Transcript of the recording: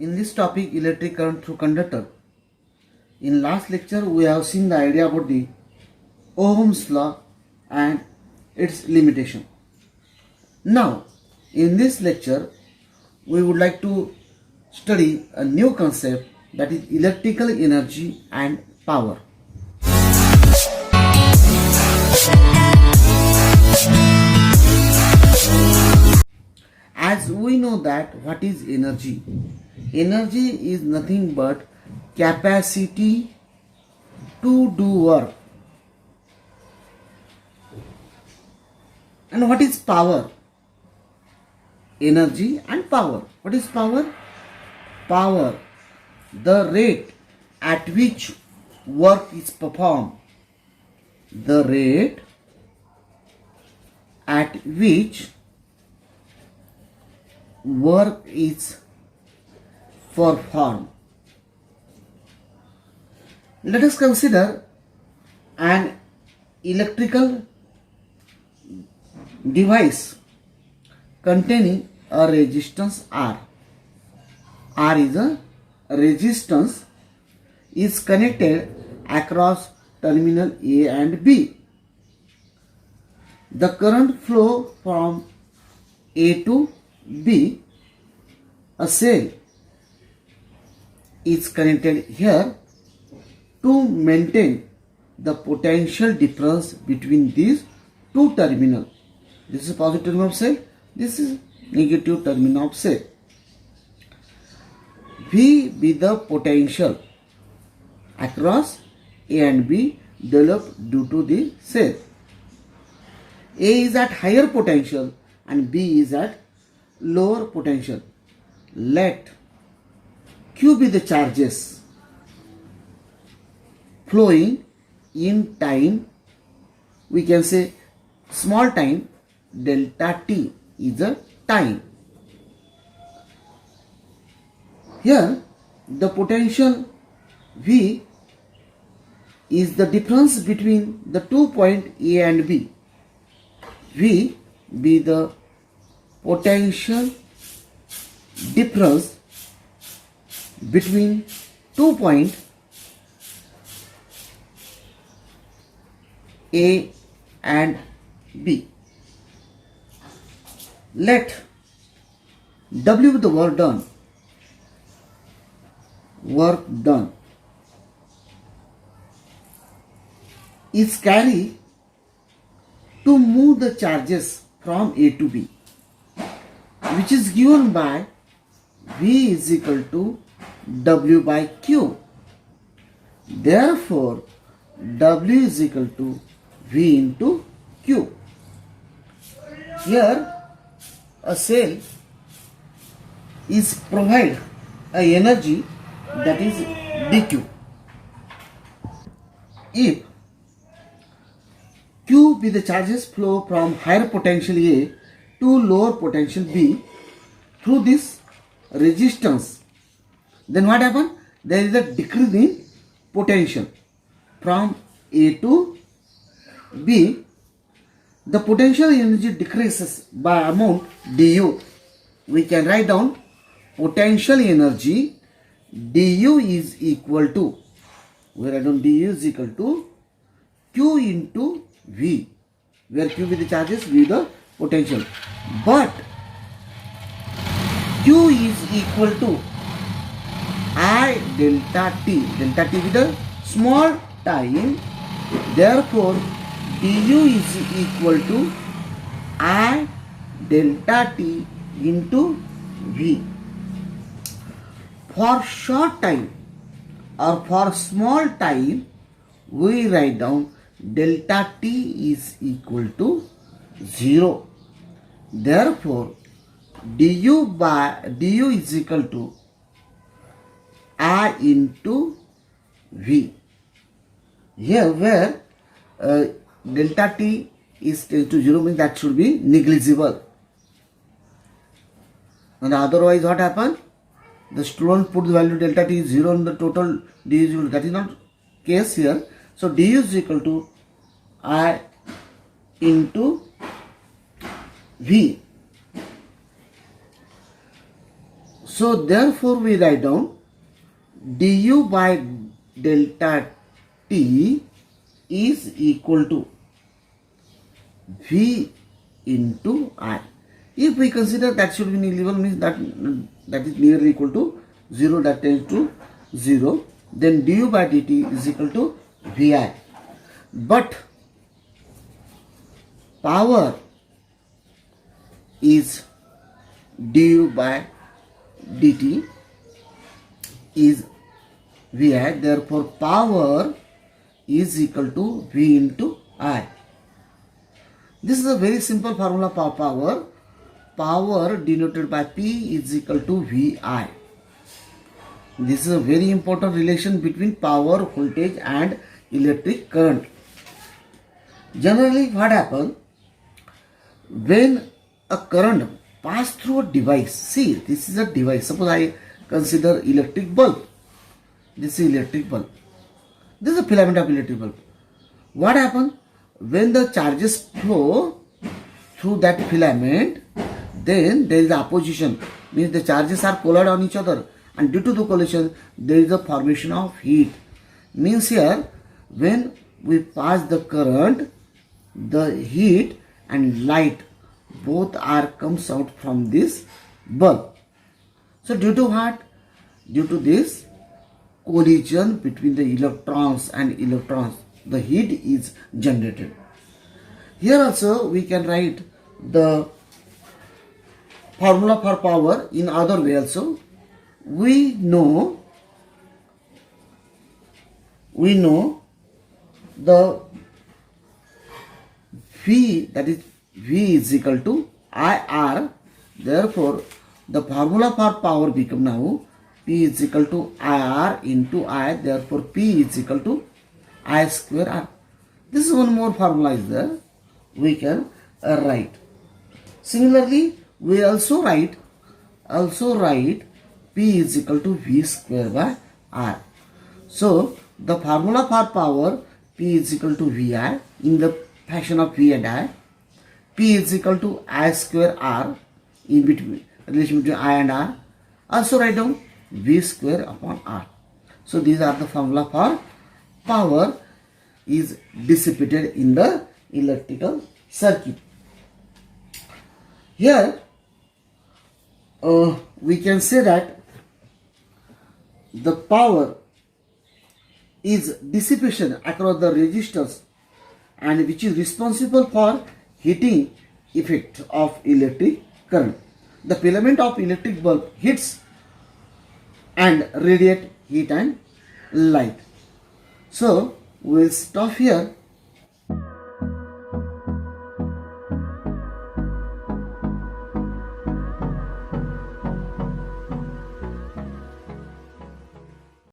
in this topic electric current through conductor. In last lecture we have seen the idea about the Ohm's law and its limitation. Now in this lecture we would like to study a new concept, that is electrical energy and power. As we know that what is energy? Energy is nothing but capacity to do work. And what is power? Energy and power. What is power? Power, the rate at which work is performed. The rate at which work is performed. Let us consider an electrical device containing a resistance R. R is a resistance is connected across terminal A and B. The current flow from A to B, a cell is connected here to maintain the potential difference between these two terminals. This is positive terminal of cell, this is negative terminal of cell. V be the potential across A and B developed due to the cell. A is at higher potential and B is at lower potential. Let Q be the charges flowing in time. We can say small time, delta T is a time. Here the potential V is the difference between the 2 points A and B. V be the potential difference between 2 points A and B. Let W be the work done. Work done is carried to move the charges from A to B, which is given by V is equal to W by Q. Therefore, W is equal to V into Q. Here, a cell is provide a energy that is dQ. If Q be the charges flow from higher potential A to lower potential B through this resistance, then what happens? There is a decrease in potential from A to B. The potential energy decreases by amount du. We can write down potential energy du is equal to, we write down du is equal to Q into V, where Q be the charges, V the potential. But Q is equal to I delta T. Delta T with the small time. Therefore, du is equal to I delta T into V. For short time or for small time, we write down delta T is equal to 0. Therefore, du is equal to I into V. Here where delta T is tends to 0 means that should be negligible. And otherwise what happens? The student put the value delta T is 0 and the total D is 0. That is not case here. So D is equal to I into V. So therefore we write down du by delta t is equal to V into I. If we consider that should be negligible, means that is nearly equal to 0, that tends to 0, then du by dt is equal to Vi. But power is du by dt is Vi, therefore power is equal to V into I. This is a very simple formula for power. Power denoted by P is equal to Vi. This is a very important relation between power, voltage and electric current. Generally what happens when a current pass through a device? See, this is a device. Suppose I consider electric bulb. This is electric bulb. This is a filament of electric bulb. What happens when the charges flow through that filament? Then there is the opposition, means the charges are collided on each other, and due to the collision there is a formation of heat. Means here when we pass the current, the heat and light both are comes out from this bulb. So due to what? Due to this collision between the electrons and electrons, the heat is generated. Here also we can write the formula for power in other way also. We know the V, that is V is equal to IR. Therefore the formula for power become now P is equal to IR into I. Therefore P is equal to I square R. This is one more formula is there, we can write. Similarly we also write P is equal to V square by R. So the formula for power, P is equal to Vi in the fashion of V and I. P is equal to I square R, in between relation between I and R. Also write down V square upon R. So these are the formula for power is dissipated in the electrical circuit. Here we can say that the power is dissipation across the resistors, and which is responsible for heating effect of electric current. The filament of electric bulb heats and radiate heat and light. So we will stop here.